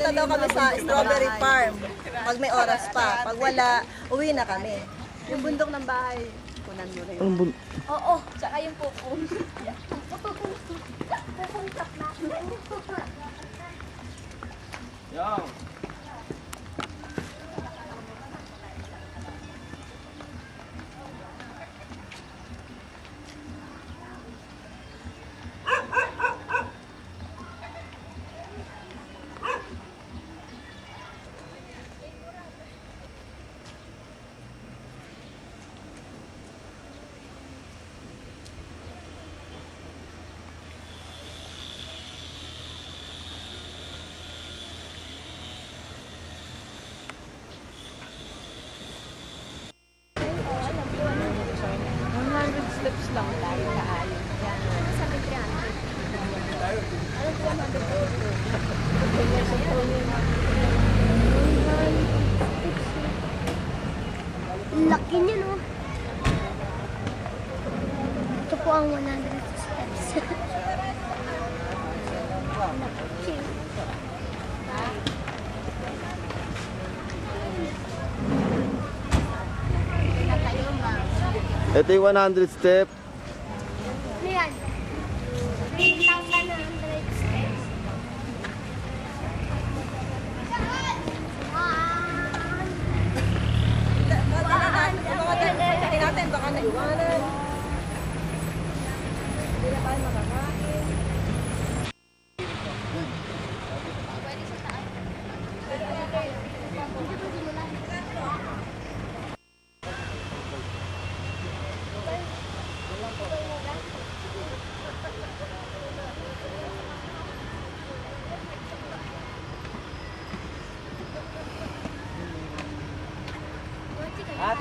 Pupunta daw kami sa strawberry farm. Pag may oras pa. Pag wala, uwi na kami. Yung bundok ng bahay, kunan mo rin. Oo, tsaka yung pupong. Yo. Steps lang tayo kaayon. Yan. Sabi 300. Laki niya, no? Ito po ang 100 steps. Ito yung 100 step. Ano yan? 3,100 steps. Kaya natin, baka naiwanan. Hindi na tayo makakain.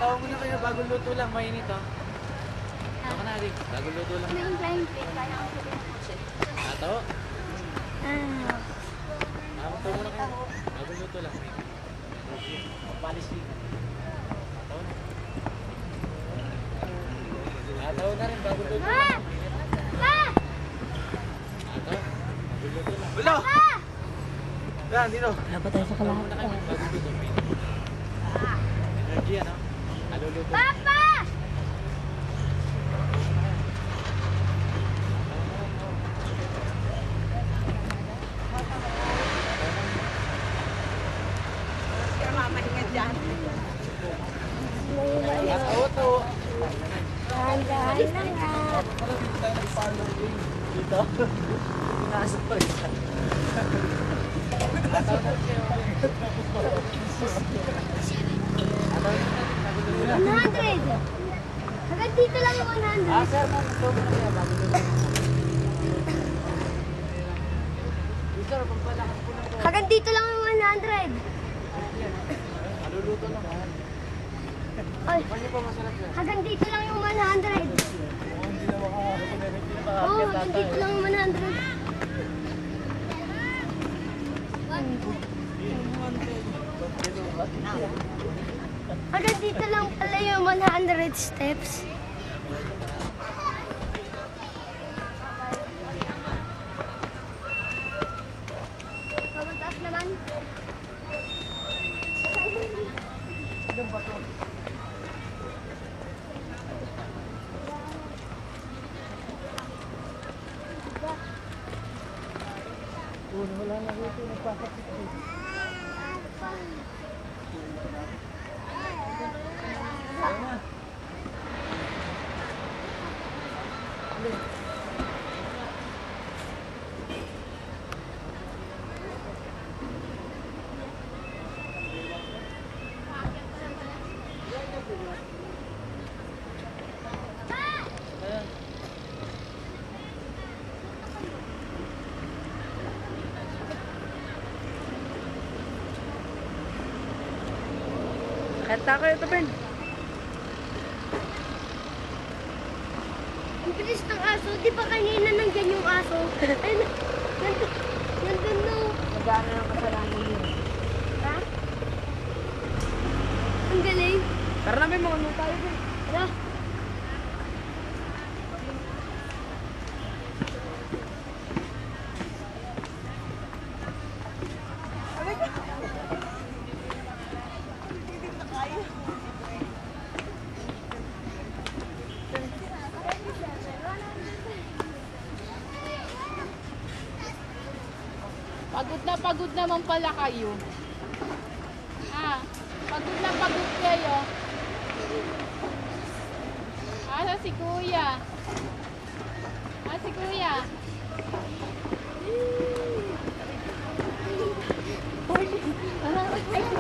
Tawag mo na kayo, bagong luto lang, mainit oh. Baka na rin, bagong luto lang. May flying plane kaya ako Tato? Tawag mo na kayo, bagong luto lang, mainit. Palis din. Tawag na rin, bagong luto lang. Tato? Bagong luto lang. Bulo! Yan, dito. Dapat tayo sa Tawag mo na kayo, bagong luto, mainit. Energy ano? Aluluto. Papa! Kaya mamahinga dyan. Auto. Dahan-dahan lang nga. Dito. Pinasok pa rin. Hanggang dito lang yung 100. Sir, ito mo na kaya bago luto. Sir, pagpalakas po na po. Hanggang dito lang yung 100. Aluluto naman. Ay, Paano pa masarap yan? hanggang dito lang yung 100. Oo, hanggang dito lang yung 100. Hanggang dito lang pala yung 100 steps. Pagmataas naman. Wala na rito, nagpapakit. Kanta ko ito, Ben. Ang bilis ng aso. Di ba kanina nandyan yung aso? Ay, nandun na. Magkano ng kasalanan yun? Ha? Ang galing. Tara na, Ben, mga tayo, Ben. Ano? Abay, pagod naman pala kayo. Pagod na pagod kayo. Asa si Kuya? Si Kuya?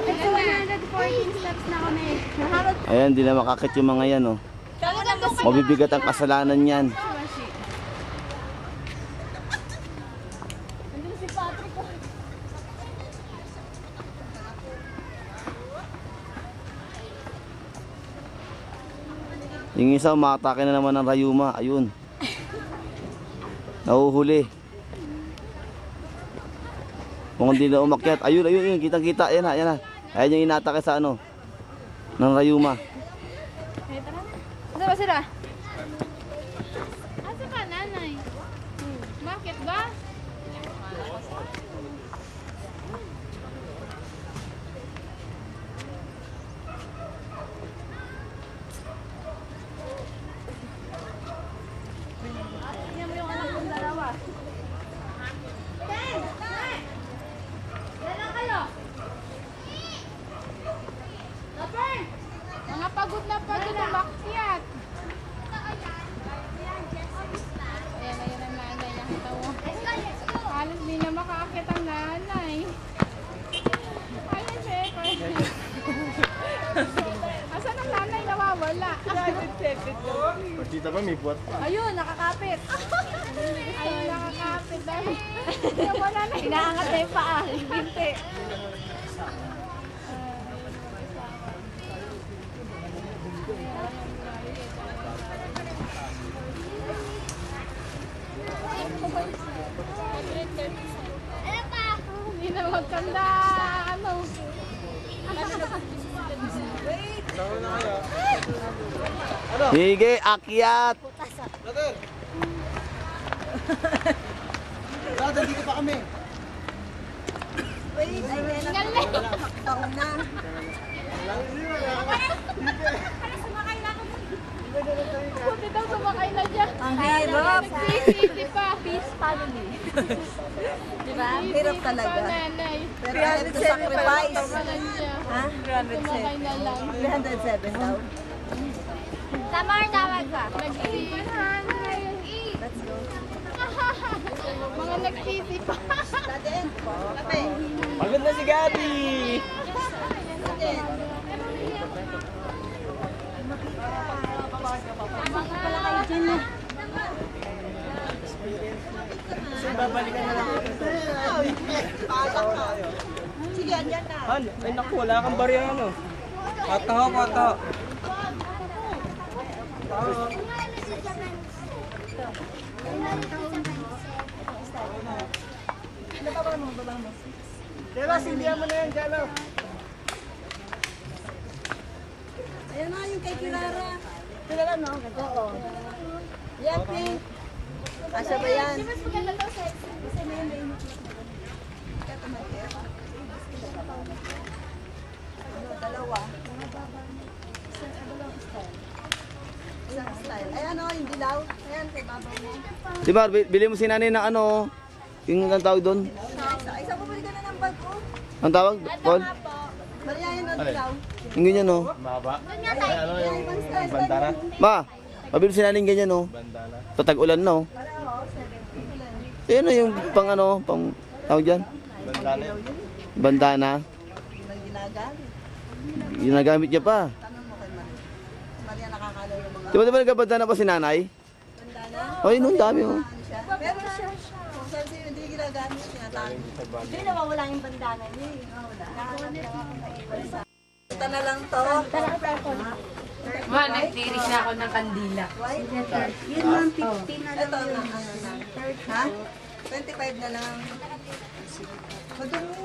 Ito 114 steps na kami. Ayan, di na makakit yung mga yan, oh. Mabibigat ang kasalanan yan. Yung isa, umatake na naman ng rayuma. Ayun. Nahuhuli. Kung hindi na umakyat. Ayun, ayun, ayun. Kitang-kita. Ayan na, ayan na. Ayan yung inatake sa ano. Ng rayuma. Asa ba sila? Asa ka, nanay? Bakit ba? Mga pagod na umakyat. Ayan, ayan ang nanay. Nakita mo. Halos di na makaakyat ang nanay. Ayan, Shepherd. Asan ang nanay nawawala? Pagkita pa, may buhat pa. Ayun, nakakapit. Ayun, nakakapit. Dahil wala na. Inaangat na yung paa. Hindi. Ano pa? Hindi na magkanda. Ano? Sige, akyat! Wait, ay may nakakataon na. Buti daw sumakay na dyan. Ang hirap. Nagsisisi pa. Peace family. Diba? Ang hirap talaga. Nanay. Pero I have to sacrifice. Sumakay niya. Ha? Sumakay na lang. 307 daw. Tama or tawag ka? Nagsisisi pa. Nanay. Let's go. Mga nagsisi pa. Pagod na si Gabi! Babalikan na lang. Sige, andyan na. Han, ay naku, wala kang barya ano. Pataho, pataho. Jelos, hindihan mo na yan, Jelos. Ayan na yung kay Kirara. Kilala no? Oo. Yan, pink. Asa ba yan? Mas maganda daw sa kasi may Dalawa. Isang style. Ayan o, yung dilaw. Ayan, kay babaw mo. Diba, bili mo si nanay ng ano, yung ang tawag doon? Isa po balik ka na ng bag ko. Ang tawag, Paul? Maria yan o, dilaw. Yung ganyan, no? Maba. Ayan, ibang style. Bandana. Ma, mabili si nanay yung ganyan, no? Bandana. Tatag-ulan, no? Ayan na yung pang ano, pang tawag dyan? Bandana. Bandana. Yung ginagamit. Ginagamit niya pa. Tanong mo kay Maria. Maria nakakalaw yung mga Di ba nagkabandana pa si nanay? bandana. Ay, nung dami, oh. Ano siya? Meron siya. Kung saan siya hindi ginagamit niya. Hindi nawawala yung bandana niya. Ito na lang to. Ma, nagtirik na ako ng kandila. Yun lang, 15 na lang. Ito na, ano na. Ha? 25 na lang. Madumi.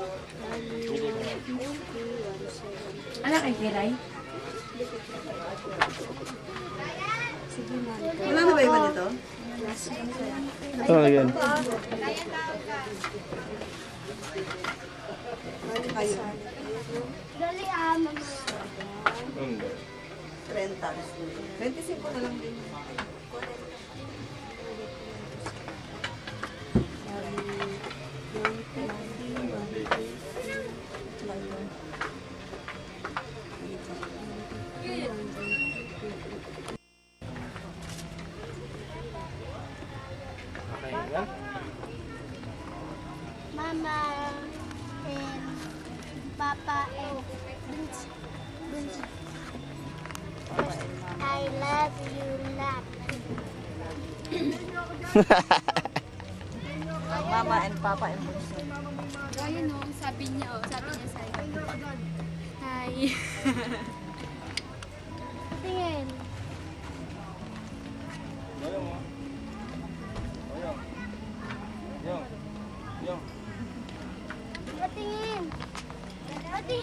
Ano kay Kiray? Wala na ba iba nito? Oh, again. Ayun. Dali mama. 30. 25 na lang din. Papa, and Bunso. I love you, love. Mama and Papa and Bunso. Ayun o, sabi niya sa'yo. Hi. Tingin. Patingin. Pati.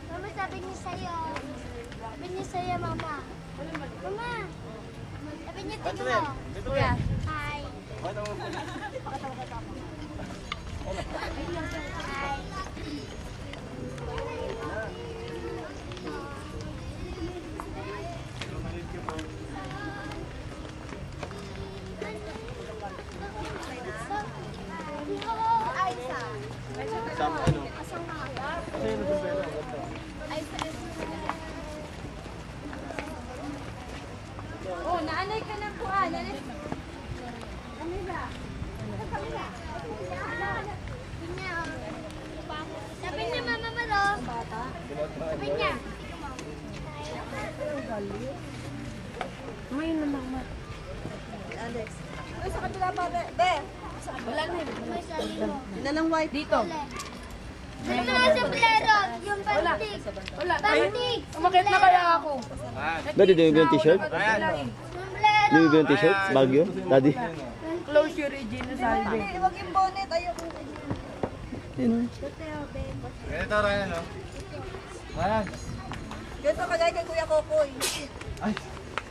Mama, sabi niya sa'yo. Sabi niya sa'yo, Mama. Mama. Sabi niya, tingin mo. Kuya. Hi. Hi. Oh, naanay ka na po Sabi niya, Mama Malo. Sabi niya. Alex. Ay, sa kabila pa, Be. Wala na yun. May sabi mo. Yun na lang white. Dito. Ito na sa plero. Yung bantik. Wala. Bantik. Umakit na kaya ako. Daddy, do you yung t-shirt? Sombrero. Do you yung t-shirt? Bagyo? Daddy? Close your Regina Salve. Huwag yung bonnet. Ayoko. Ganito Ryan, no? Ryan. Ganito kagaya kay Kuya Kokoy.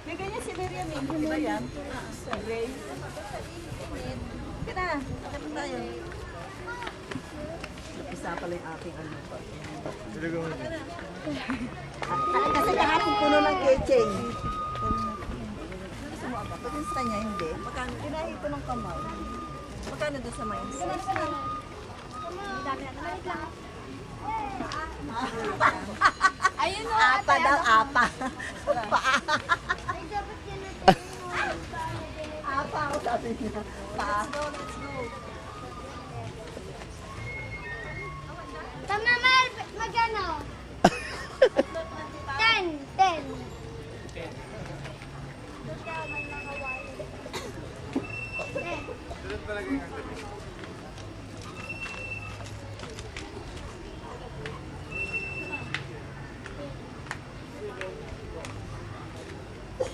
May ganyan si Miriam eh. Di ba yan? Gray. Kaya na. Bakit pa tayo? Isa pala yung aking ano pa. Kasi kahapon puno ng keychain. Pagkat sa kanya, hindi. Magkano? Kinahito ng kamay. Magkano doon sa mines? Ayun o. Apa daw, apa. Ay, dapat yan natin. Apa ako sabi niya. Pa. Tama, Mal. Magkano? 10.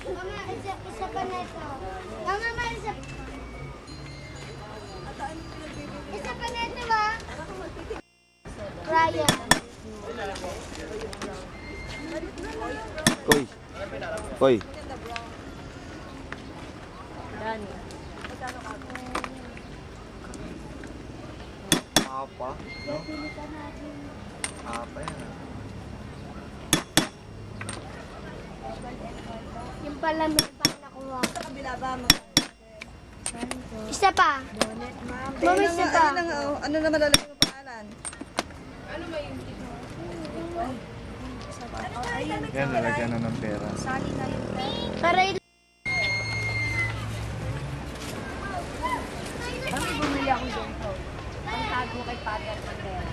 Mama, isa pa na ito. Mama, isa pa na ito ba? Ryan. Koy. Koy. Apa? No? Apa yan? Yung pala may pang nakuha. Sa kabila ba? Isa pa. Mama, isa pa. Ano na malalagay mo pangalan? Yan, nalagyan na ng pera. Para Kami bumili ako doon to. Ang tago kay Father Mandela.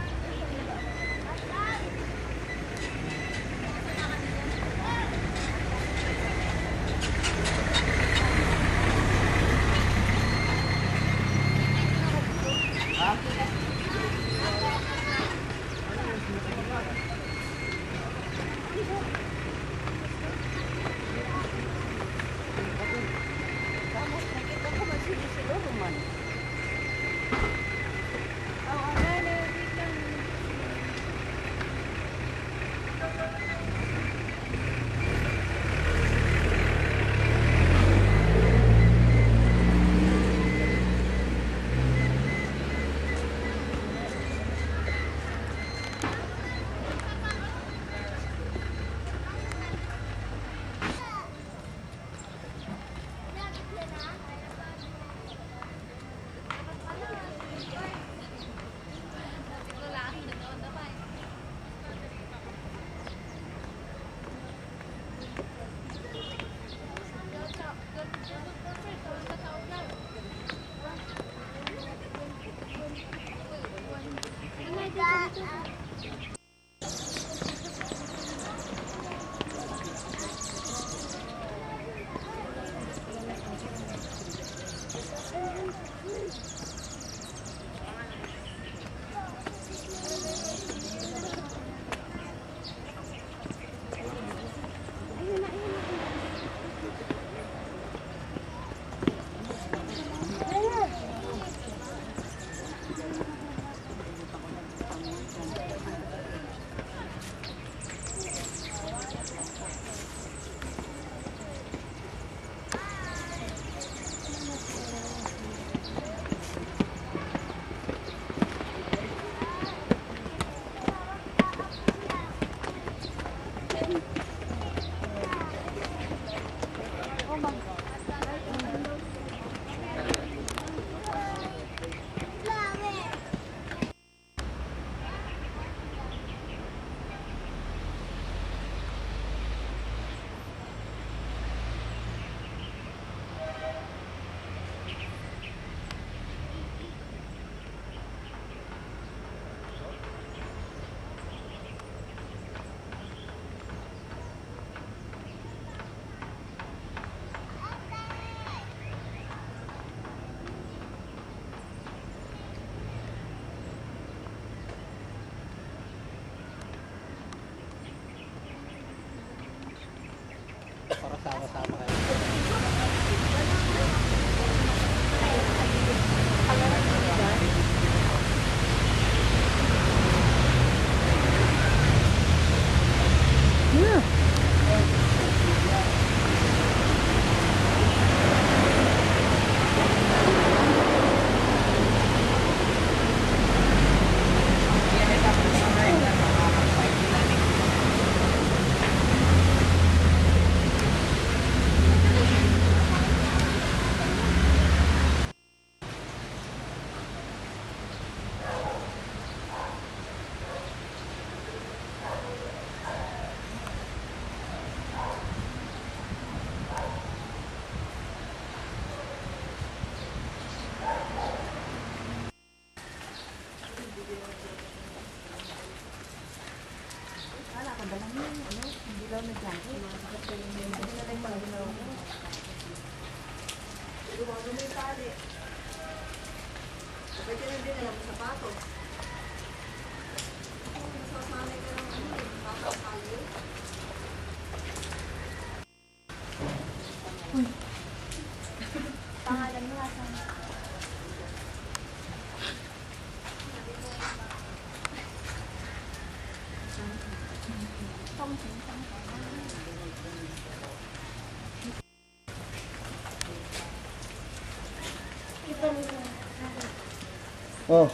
Sama-sama kayo. Pangalan mo asan? Oh.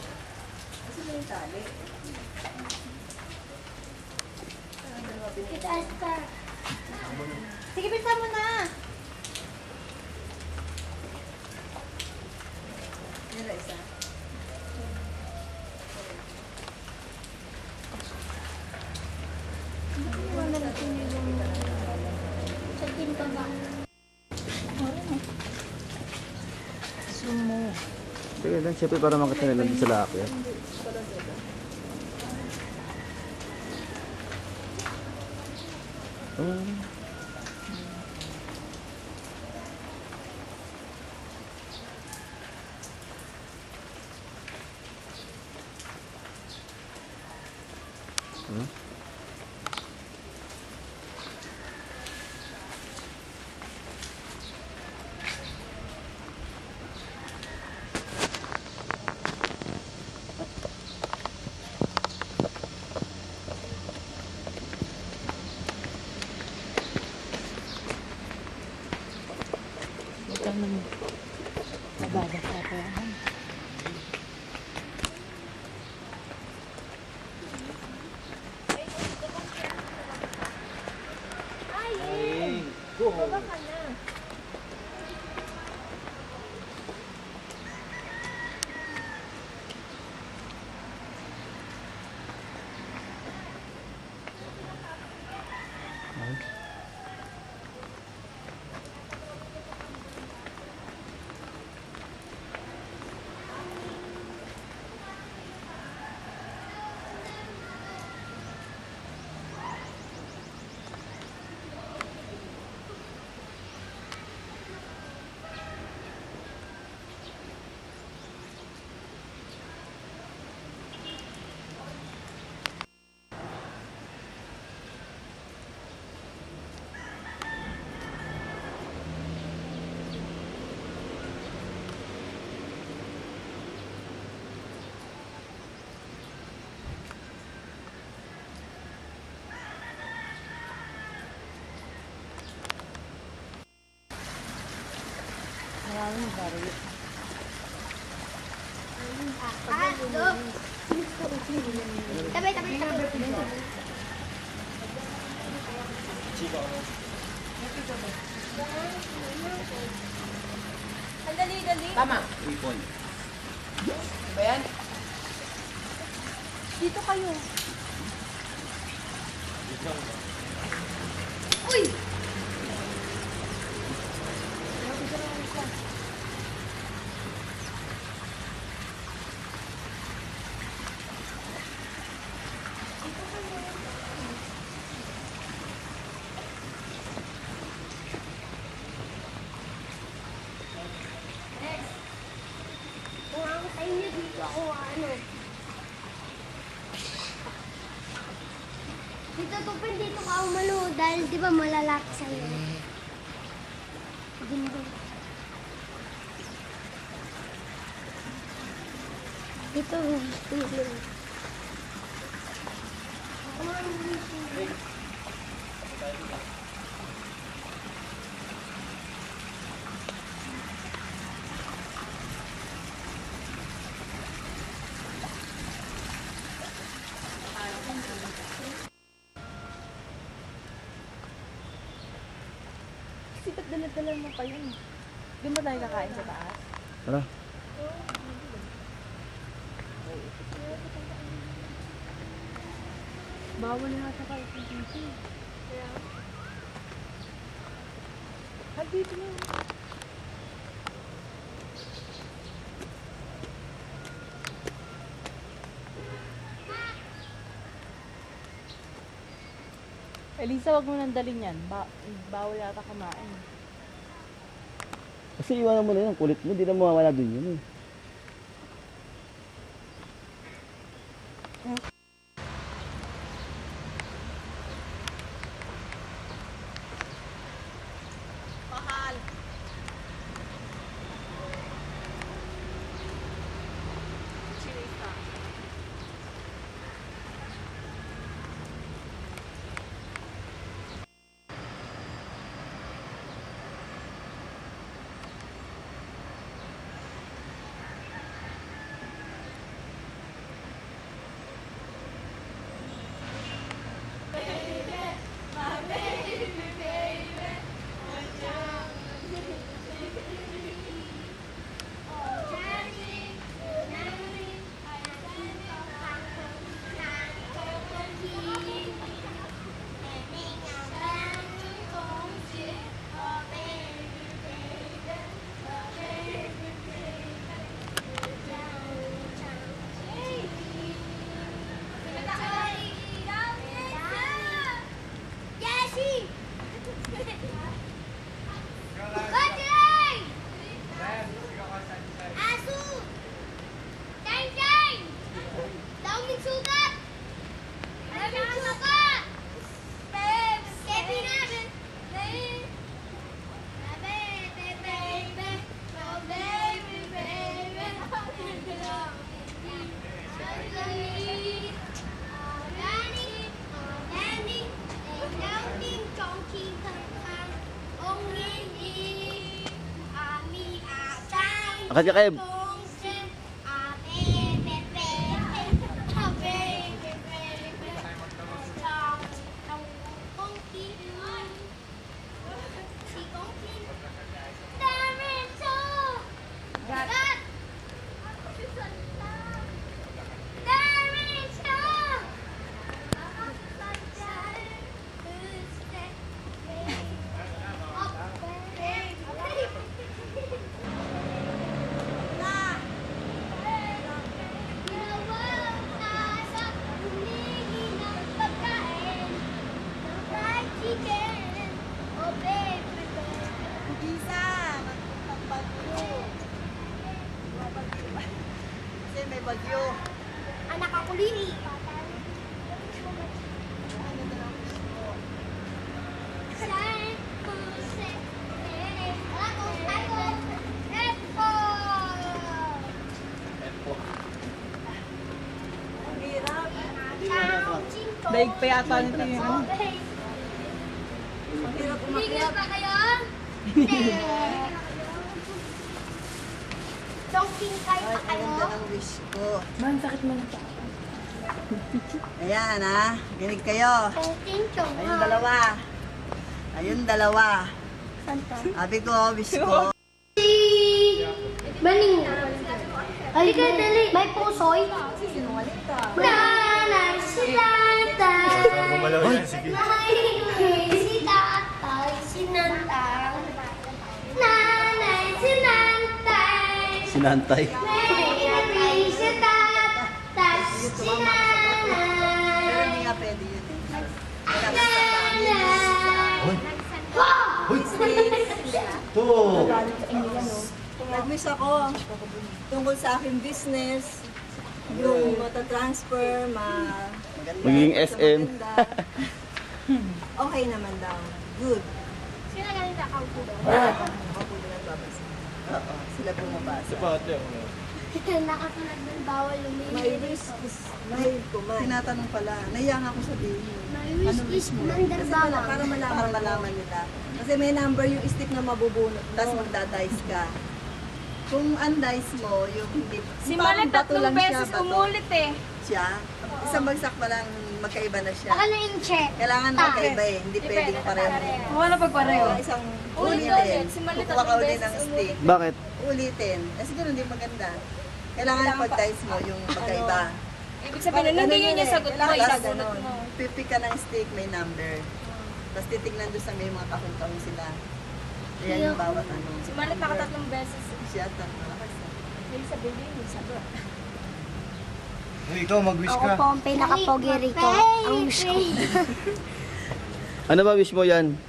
Kita Esther. Sige, bisa mo na. Sa team ka ba? Sige lang, siyempre para makita nila dito sa laki. Go. Tabi, tabi, tabi. Dali, dali. Tama. 3 points. Ba yan? Dito kayo. Uy! Kung ako sa inyo dito ako ano. Dito Tupin, dito ka umano dahil di ba malalaki sa'yo. Ito. Sipat dala-dala mo pa yun. Doon ba tayo kakain sa taas? Tara. Bawal na nasa kain sa dito. Ay, dito na. Elisa, wag mo nang dalhin yan. Bawal yata kumain. Kasi iwanan mo na yun, ang kulit mo, di na mawawala dun yun eh. Akad ka kayo. Bagyo. Anak ako lili. Daig pa yata nito yung ano. Tingin ba kayo? Hindi. Dongking kayo pa kayo? Ganda ng wish ko. Man, sakit mo na pa. Ayan ha. Ginig kayo. Dongking chong. Ayun dalawa. Ayun dalawa. Sabi ko, wish ko. Baning. Halika, dali. May pusoy. Nanay si tatay. Nanay si tatay. Sinantang. Nanay si nantay. Sinantay. Nanay si tatay. Si nanay. Pero hindi nga pwede yun. Nag-miss ako tungkol sa aking business, yung matatransfer, Magiging SM. Okay naman daw. Good. Sino galing ako? Oo, sila bumabasa. Nakasulat ng bawal My lumilis. wish is, tinatanong pala, nahiya nga ako sabihin. My wish is mandarbawa. Para malaman nila. Kasi may number yung stick na mabubunot, tapos magdadice ka. Kung undice mo, yung hindi, Si parang Mali bato tatlong lang siya, beses bato umulit eh. siya. Isang bagsak pa lang, magkaiba na siya. Ako na yung check. Kailangan magkaiba eh, hindi pwedeng pareho. Wala pagpareho. Isang Ulit, ulitin, si Mali kukuha ka tatlong ulit beses ng stick. Bakit? Ulitin. Kasi gano'n hindi maganda. Kailangan pag-dice mo yung magkaiba. Ibig sabihin, hindi yun yung sagot mo, Kailangan isagunot mo. Pipi ka ng stick, may number. Tapos titignan doon sa may mga kahon-kahon sila. Ayan yung bawat ano. Si Mali nakatatlong beses. Siya, malakas na. May sabihin yung sagot. Uy, ikaw mag-wish Ako po ang pinaka-pogi rito. Ang wish ko. Ano ba wish mo yan?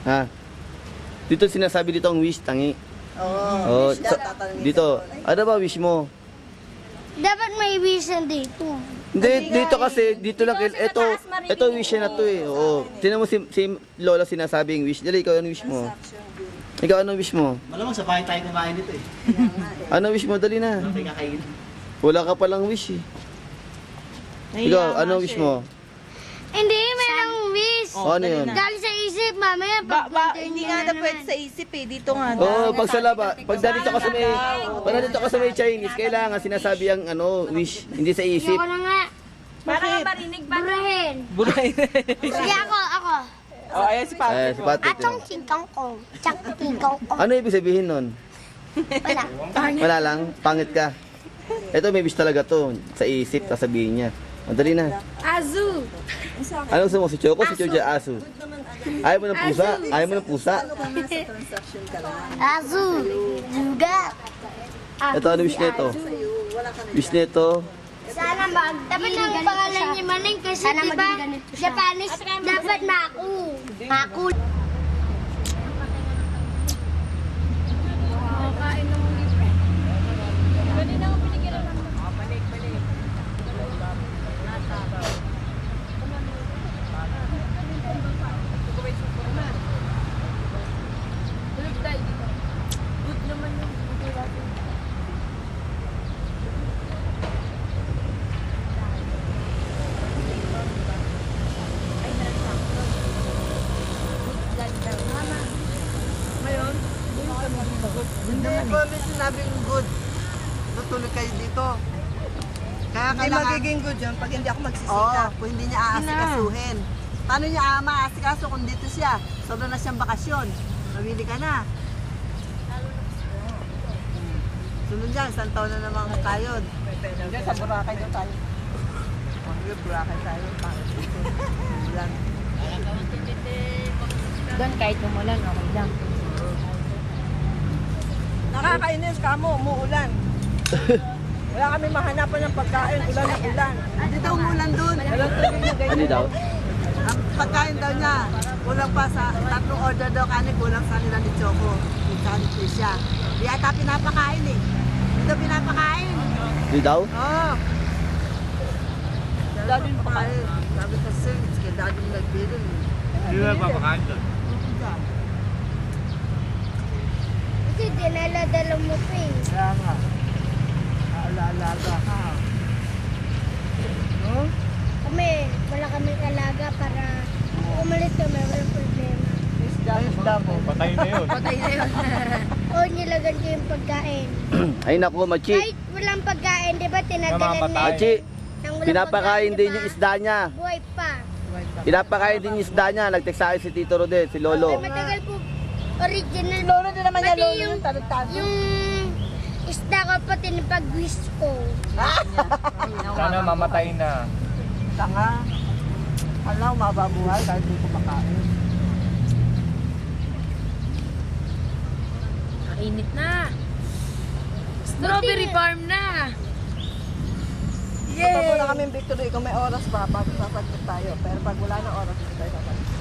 Ha? Dito sinasabi dito ang wish, tangi. Oo. Oh, Siya, tatanungin dito. sa doon. Ano ba wish mo? Dapat may vision dito. Hindi, dito kasi, dito lang, ito wish na to eh. Oo. Tinan mo si Lola sinasabing wish. Dali, ikaw ano wish mo? Ikaw ano wish mo? Malamang sa bahay tayo kumain dito eh. Ano wish mo? Dali na. Tayo kakain. Wala ka palang wish eh. Ikaw, ano wish mo? Hindi, merong wish. Oh, ano yun? Galing sa isip, mamaya. Hindi nga na pwede sa isip eh. Dito nga. Oo, pag sa laba, pag dito ka sa may Chinese, kailangan sinasabi ang ano, wish, hindi sa isip. Ayoko na nga. Para nga marinig ba? Burahin. Buray. Sige ako. Oh, ayan si Papa. Si Patrick. Atong singkong ko. Tsak singkong ko. Ano ibig sabihin nun? Wala. Wala lang, pangit ka. Ito may wish talaga to, sa isip, sasabihin niya. Madali na. Azu! Ano gusto mo? Si Choco, si Choco, Asu. Ayaw mo ng pusa? Ayaw mo ng pusa? Ano ka na sa transaction ka lang. Azu. Juga. Ito, ano wish nito? Sa'yo, wala ka na. Wish nito, Sana dapat ang pangalan niya Maneng kasi diba Japanese dapat Maku. Maku. Kain ng libre. Kanina ako binigyan ng balik. Tulog tayo dito. Good naman yung video natin. Hindi ko may sinabing good. Tutulog kayo dito. Kaya hindi magiging good yun pag hindi ako magsisika. Kung hindi niya aasikasuhin. Paano niya maaasikaso kung dito siya? Sobra na siyang bakasyon. Mabili ka na. Sunod dyan, isang taon na naman kayod. Diyan sa Boracay doon tayo. Okay, Boracay tayo. Lang. Doon kahit umulan, okay lang. Nakakainis ka mo, umuulan. Wala kami mahanapan ng pagkain, ulan na ulan. Dito umulan doon. ano daw? Ang pagkain daw niya, kulang pa sa tatlong order daw kanin, kulang sa nila ni Choco. Sa ni Tricia. Di ata pinapakain eh. Dito pinapakain. Hindi daw? Oo. Dado yung pakain. Sabi kasi, kaya dado yung nagbili. Hindi ba papakain doon? Kasi dinala-dala mo pa eh. Kaya nga. Aalaalaga ka. No? Kami, wala kaming alaga para umalis kami, walang problema. Isda mo. Patay na yun. O nilagan ko yung pagkain. Ay naku, Machi. Kahit walang pagkain, di ba tinagalan na Machi, Nang walang pinapakain pagkain, din di yung ba? isda niya. Buhay pa. Pinapakain din yung isda niya. Nag-text sa akin si Tito Rodel, si Lolo. Matagal po original. Lolo din naman niya, Pati lolo yung, yung tarantado. yung isda ko pa tinipag-wish ko. Sana mamatay na. Tanga. Alam, mababuhay kahit hindi kumakain. Init na. Strawberry farm na. Kapag wala kaming victory, kung may oras pa, papagpag tayo. Pero pag wala na oras, hindi tayo papagpag.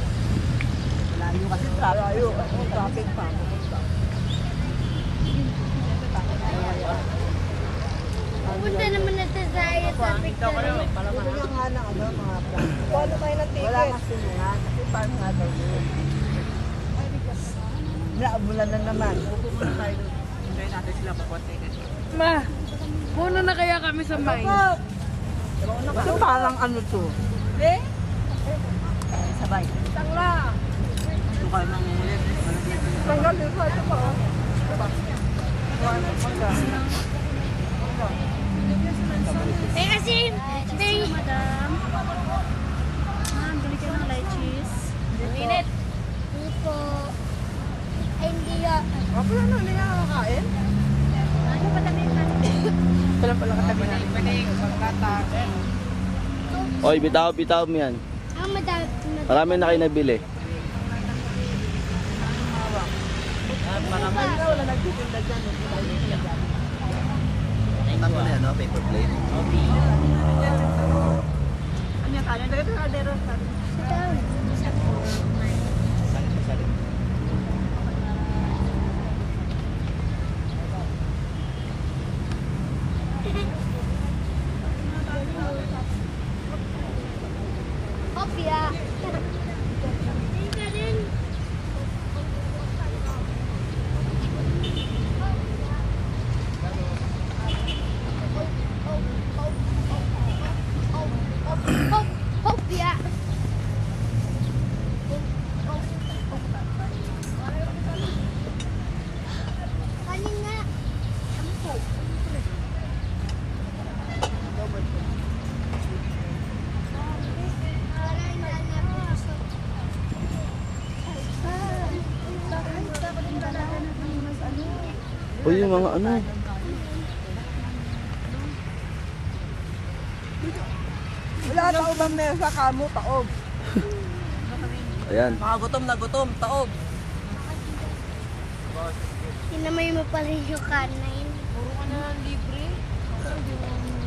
Malayo kasi traffic. Malayo. Traffic pa. Pupunta naman na sa Zaya sa Victory. Bumili nga ng ano, mga plan. Paano tayo ng ticket? Wala nga sinungan. Kasi farm nga daw yun. Naabulan na naman. Ma, puno na kaya kami sa mines. Kasi parang ano to? Eh? Sabay. Tangla. Ito ka nang ulit. Tanggal din sa ito pa. Eh kasi, madam. Bili ka ng light cheese. Init. Hindi po. Ay, hindi yan. Ako na hindi nga nakakain. Ano pa tabi ka? Wala pala katabi natin. Pwede Oy, bitaw mo yan. Ang madami. Marami na kayo nabili. Wala nagtitinda dyan. Ano na yan, no? Paper plate. Ano yan kanya? Nagati na kaldero. Kopya. Kopya. Kanin nga. Uy, yung mga ano. Wala tao bang mesa kamo, taob. Ayan. Makagutom na gutom, taob. Tinamay mo pala yung kanin. Puro ka na libre. Hindi mo libre.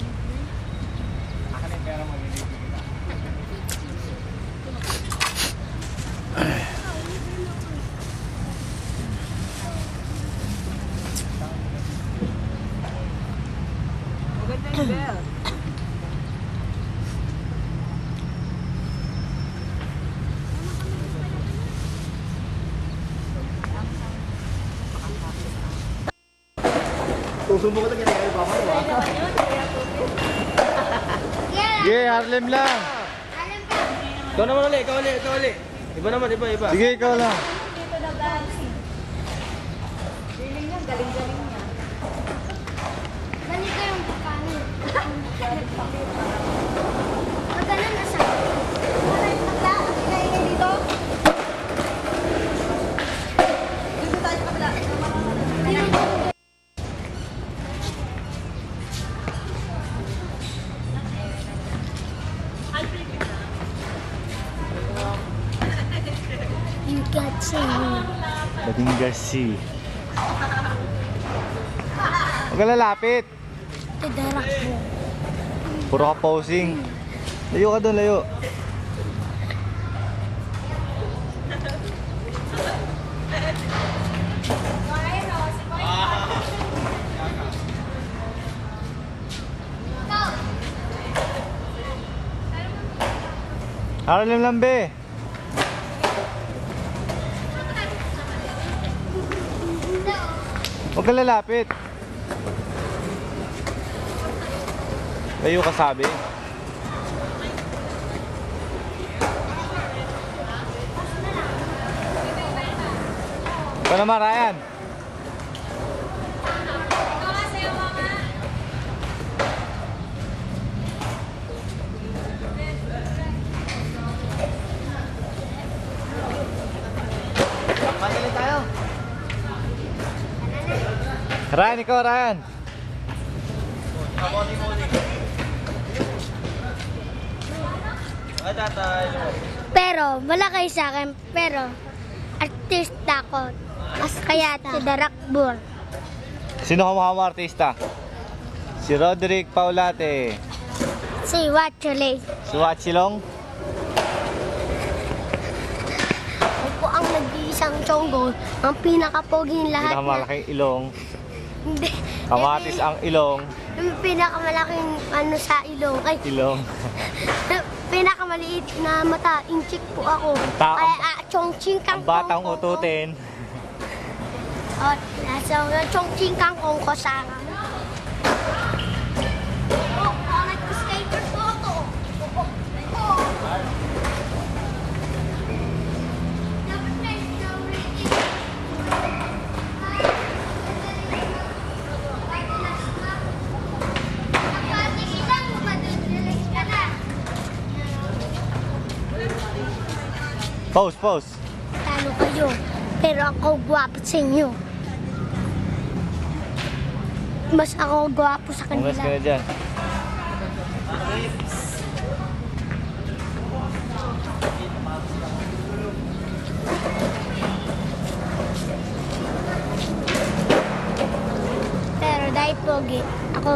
Maganda yung bell. Susubo ko lang yan. Ay, baka mo, ah. Sige, Harlem lang. Ikaw naman ulit, ikaw ulit. Iba naman, iba. Sige, ikaw lang. Balik ka yung kanin. Magana na siya. Magla, kinain dito. Dito tayo sa kabila. You got singing. Dating gasi. Huwag ka lalapit. Tidarak mo. Puro ka posing. Layo ka doon, layo. Harlem lang, be. Huwag ka lalapit. Layo ka sabi. Ikaw naman, Ryan. Pagalit tayo. Ryan, ikaw, Ryan. Ay, tatay. Pero, wala kayo sa akin. Pero, artista ko. Mas kaya Tidarak Bur. Sino kamukha artista? Si Roderick Paulate. Si Wachole. Si Wachilong. Ako ang nag-iisang chongo. Ang pinakapoging lahat na. Pinakamalaking ilong. Hindi. Kamatis ang ilong. Yung pinakamalaking ano sa ilong. Ay, Ilong. pinakamaliit na mata. Inchik po ako. Ta- Kaya chong chingkang Ang batang chong ko. ututin. nasa Chongqing kang kong kosarang. Oh, nag-skater po ako. Dapat na ikaw rin. Pagkatigilan mo, madudulay ka na. Pause, pause. Talo kayo, pero ako gwapo sa inyo. Mas ako gwapo sa Ungas kanila. ka na dyan. Pero dahil pogi, ako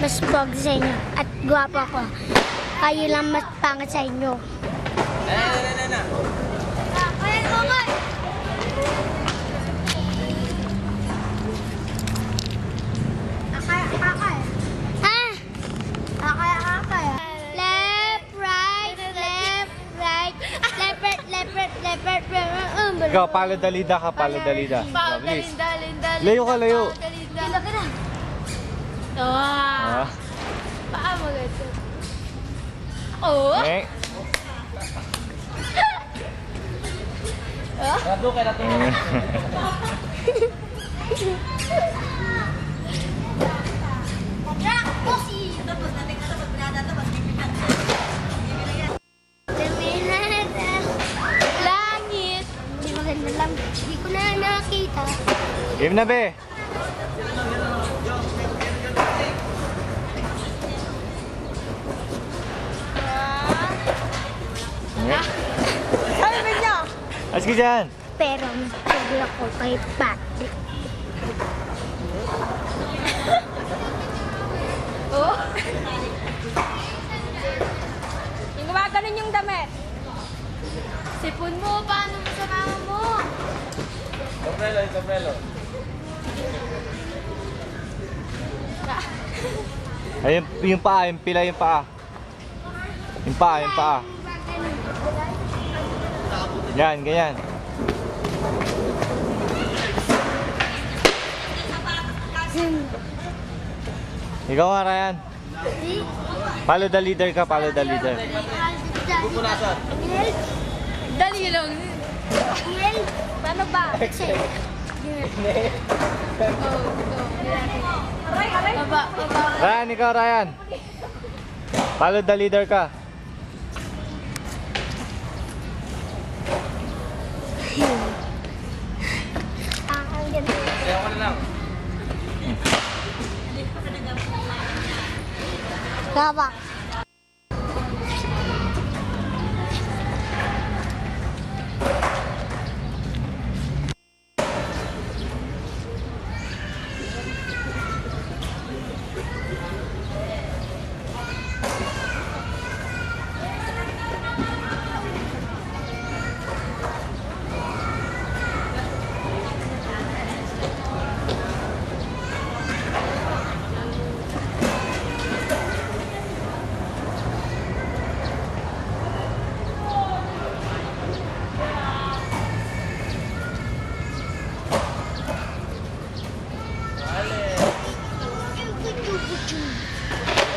mas pogi sa inyo at gwapo ako. Kayo lang mas pangit sa inyo. Kaya ko nga! Akay. Ah! Akay. Left, right, left, right. Left. Ikaw, palo-dalida ka, palo-dalida. Please. Layo ka, layo. Dila ka na. Ah. Paa mo ganito. Oh! Eh. Rado ka na tingin. Rock, pussy! Langit! Hindi maganda lang. Hindi ko na nakita. Game na, be. Ano ba niya? Ayos ka dyan. Pero pwede ako kay Patrick. Oh! Yung gumaganon yung damit. Sipon mo, paano mo sa mama mo? Sombrero. Ayun, yung paa, yung pila yung paa. Yung paa. Yan, ganyan. Ikaw nga, Ryan. Follow the leader ka, follow the leader. Pupunasan. Dali lang. Paano ba? Baba. Ryan, ikaw, Ryan. Follow the leader ka. Ang ganda. Kaya ko na lang. Gabak.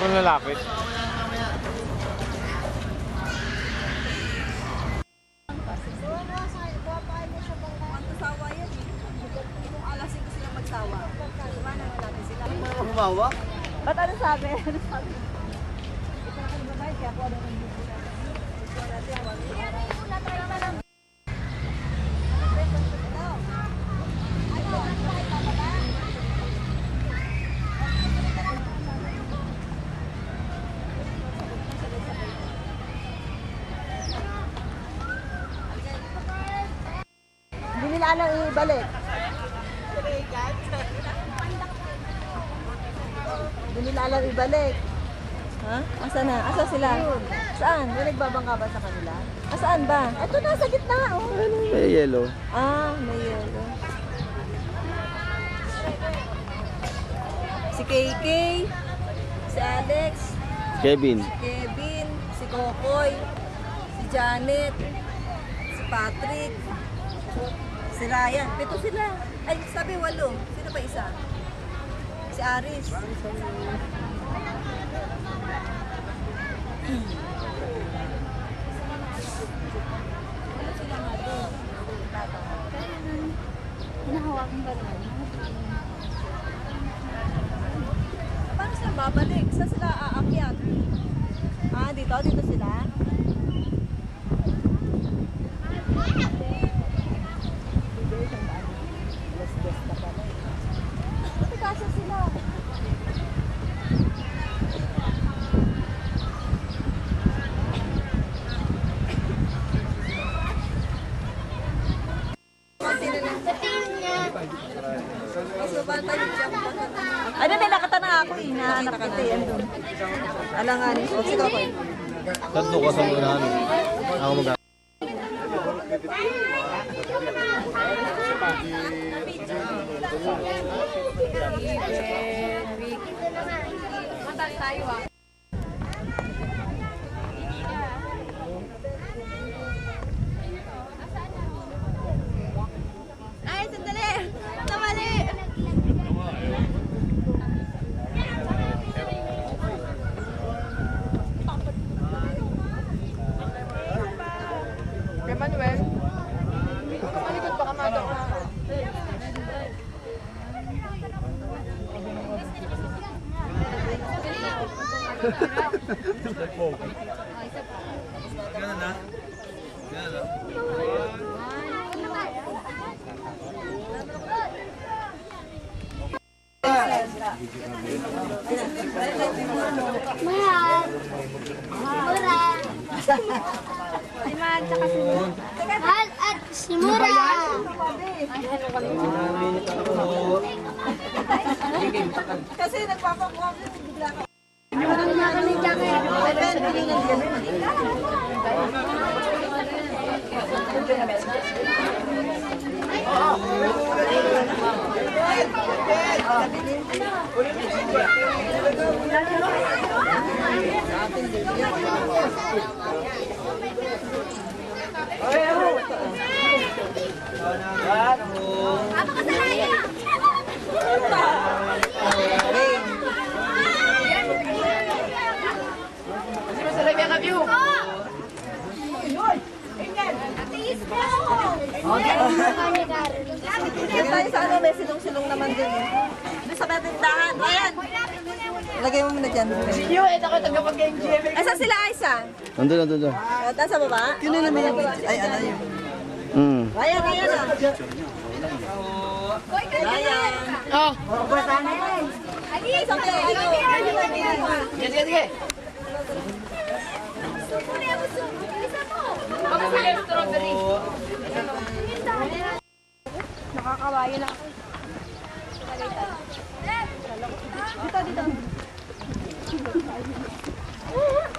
Kung lalapit. Humawa? Ba't ano sabi? Hindi nila alam ibalik. Hindi nila alam ibalik. Ha? Asa na? Asa sila? Saan? May nagbabangka ba sa kanila? Saan ba? Ito nasa gitna. Oh. Ano, may yellow. Ah, may yelo. Si KK, si Alex, Kevin. si Kevin, si Kokoy, si Janet, si Patrick, si Si Ryan. 7 sila. Ay, sabi 8. Sino pa isa? Si Aris. Hinahawakan ba naman? Paano sila babalik? Saan sila aakyat? Ah, dito? Dito sila? Buti kasya sila. Ano nila katanang ako eh, nahanap kita yan doon. Alanganin ko. Sige ako. Tatlo ka sa unahan. Ako mag Matag tayo ah. Ay, sandali! Namali! Emmanuel. Malikot baka madok. Mahal! Mura! Si Mahal tsaka si Mura. Mahal at si Mura! Kasi nagpapakuha ko bigla ka. Ano na kami jacket? Apa kasalanan? Masarap yung view. Atiis mo! Kanya Gary. Kaya tayo sa ano, may silong-silong naman din eh. Doon sa tindahan. Ayan. Lagay mo muna dyan. Yo, ito ko tagapag-game GMA. Ay, saan sila Aisa? Nandun. Taas sa baba? Yun na naman yung ay, ano yun? Ryan. Ryan. Oh. Ay, sabi, Sige. Pag-sili ang strawberry. Nakakawayo na ako. dito.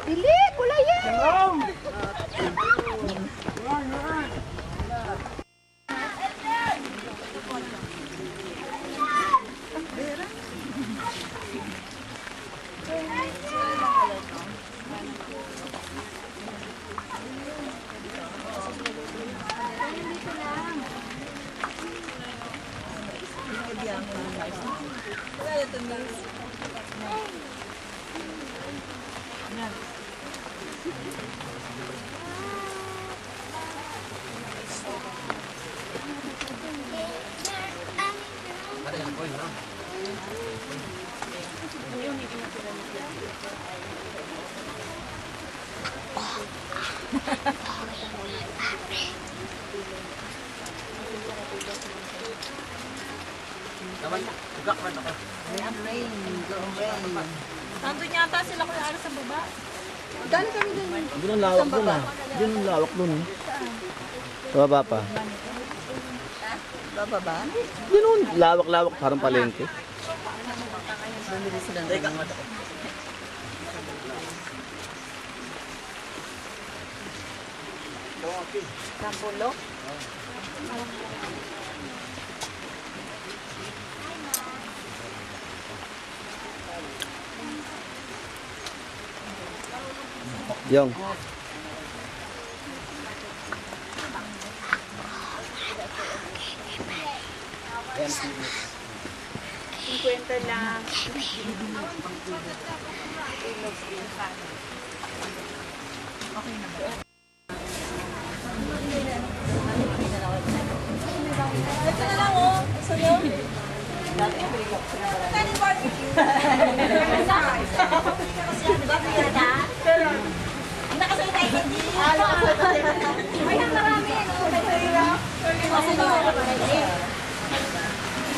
Dili! Kulayin! Nandun yata sila kung ano sa baba. Doon ang lawak doon ah. Doon ang lawak doon. Sa baba pa. Baba ba? Doon lawak-lawak parang palengke. Bumili sila ng Kampulo? Yung. 50 lang.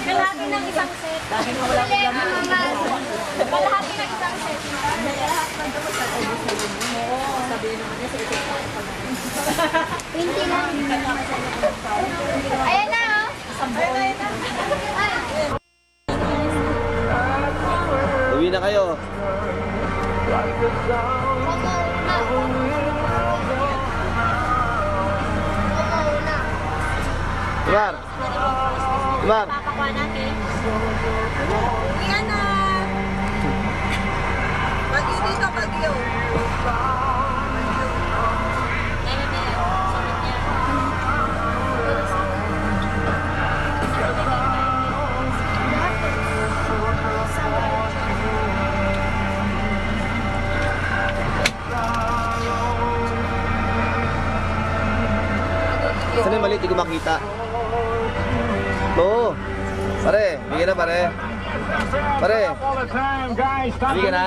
Kalahati ng isang set. Kalahati ng isang set. 20 lang. Ayan na, oh. Uwi na kayo. Timar. Timar. Papakuha natin. Yan na. Bagyo dito, bagyo. Saan yung mali? Hindi ko makita. Oo. Pare, bigyan na pare. Pare. Bigyan na.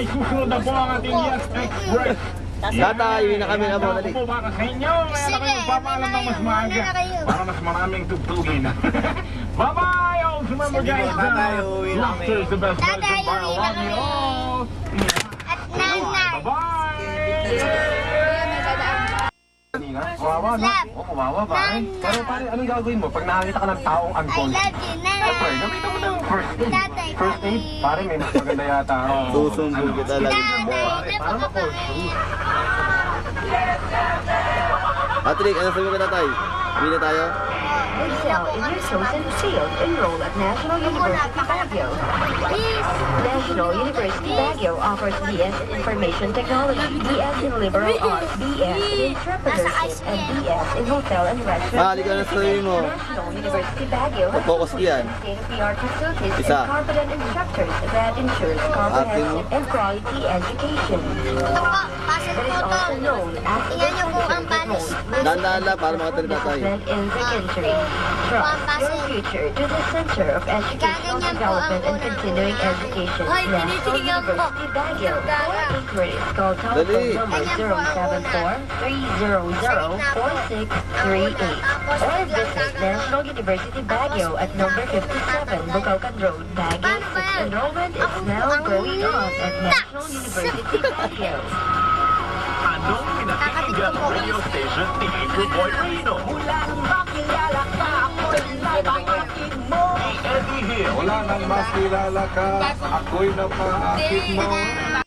Susunod na po ang ating Yes Express. Tatay, uwi na kami na po. Dali. Ako po para sa inyo. Kaya na kayo papaalam ng mas maaga. Para mas maraming tugtugin. Bye-bye! Always remember guys, laughter is the best medicine. Bye, I love you all. At nanay. Bye-bye! Kawawa, no? Oo, kawawa, pare. Pero pare, anong gagawin mo pag nakakita ka ng taong I unconscious? love you, nanay. Siyempre, gamitin mo ng first aid. Tatay, First aid? Pare, may mas maganda yata. Susumbong kita lagi. Tatay, Para ma-conscious. Patrick, ano sabi ko tatay? Uwi na tayo? Excel in your chosen field. Enroll at National University Baguio. National University Baguio offers BS in Information Technology, BS in Liberal Arts, BS in Entrepreneurship, and BS in Hotel and Restaurant. Halika na sa sabi mo. National University Baguio has Focus yan. state-of-the-art facilities Isa. and competent instructors that ensures comprehensive and quality education. Ito po, pasok It po is to. also known as the Tingnan niyo po ang panis. Dahan-dahan lang para makatali tatay. Investment in the country. Trust your future to the Center of Educational Gaganyan po ang Development and unang Continuing una. Education, Hoy, National tinitingnan po. University Baguio. For inquiries, call Dali. telephone number Ganyan po ang 074-300-4638 or visit National University Baguio at number 57 Bucaucan Road, Baguio. Enrollment is now going on at National University Baguio. Anong pinakikinggan ng radio station ni April Boy Rino? Eddie Hill. Wala nang mas kilala ka, ako'y napakakit mo.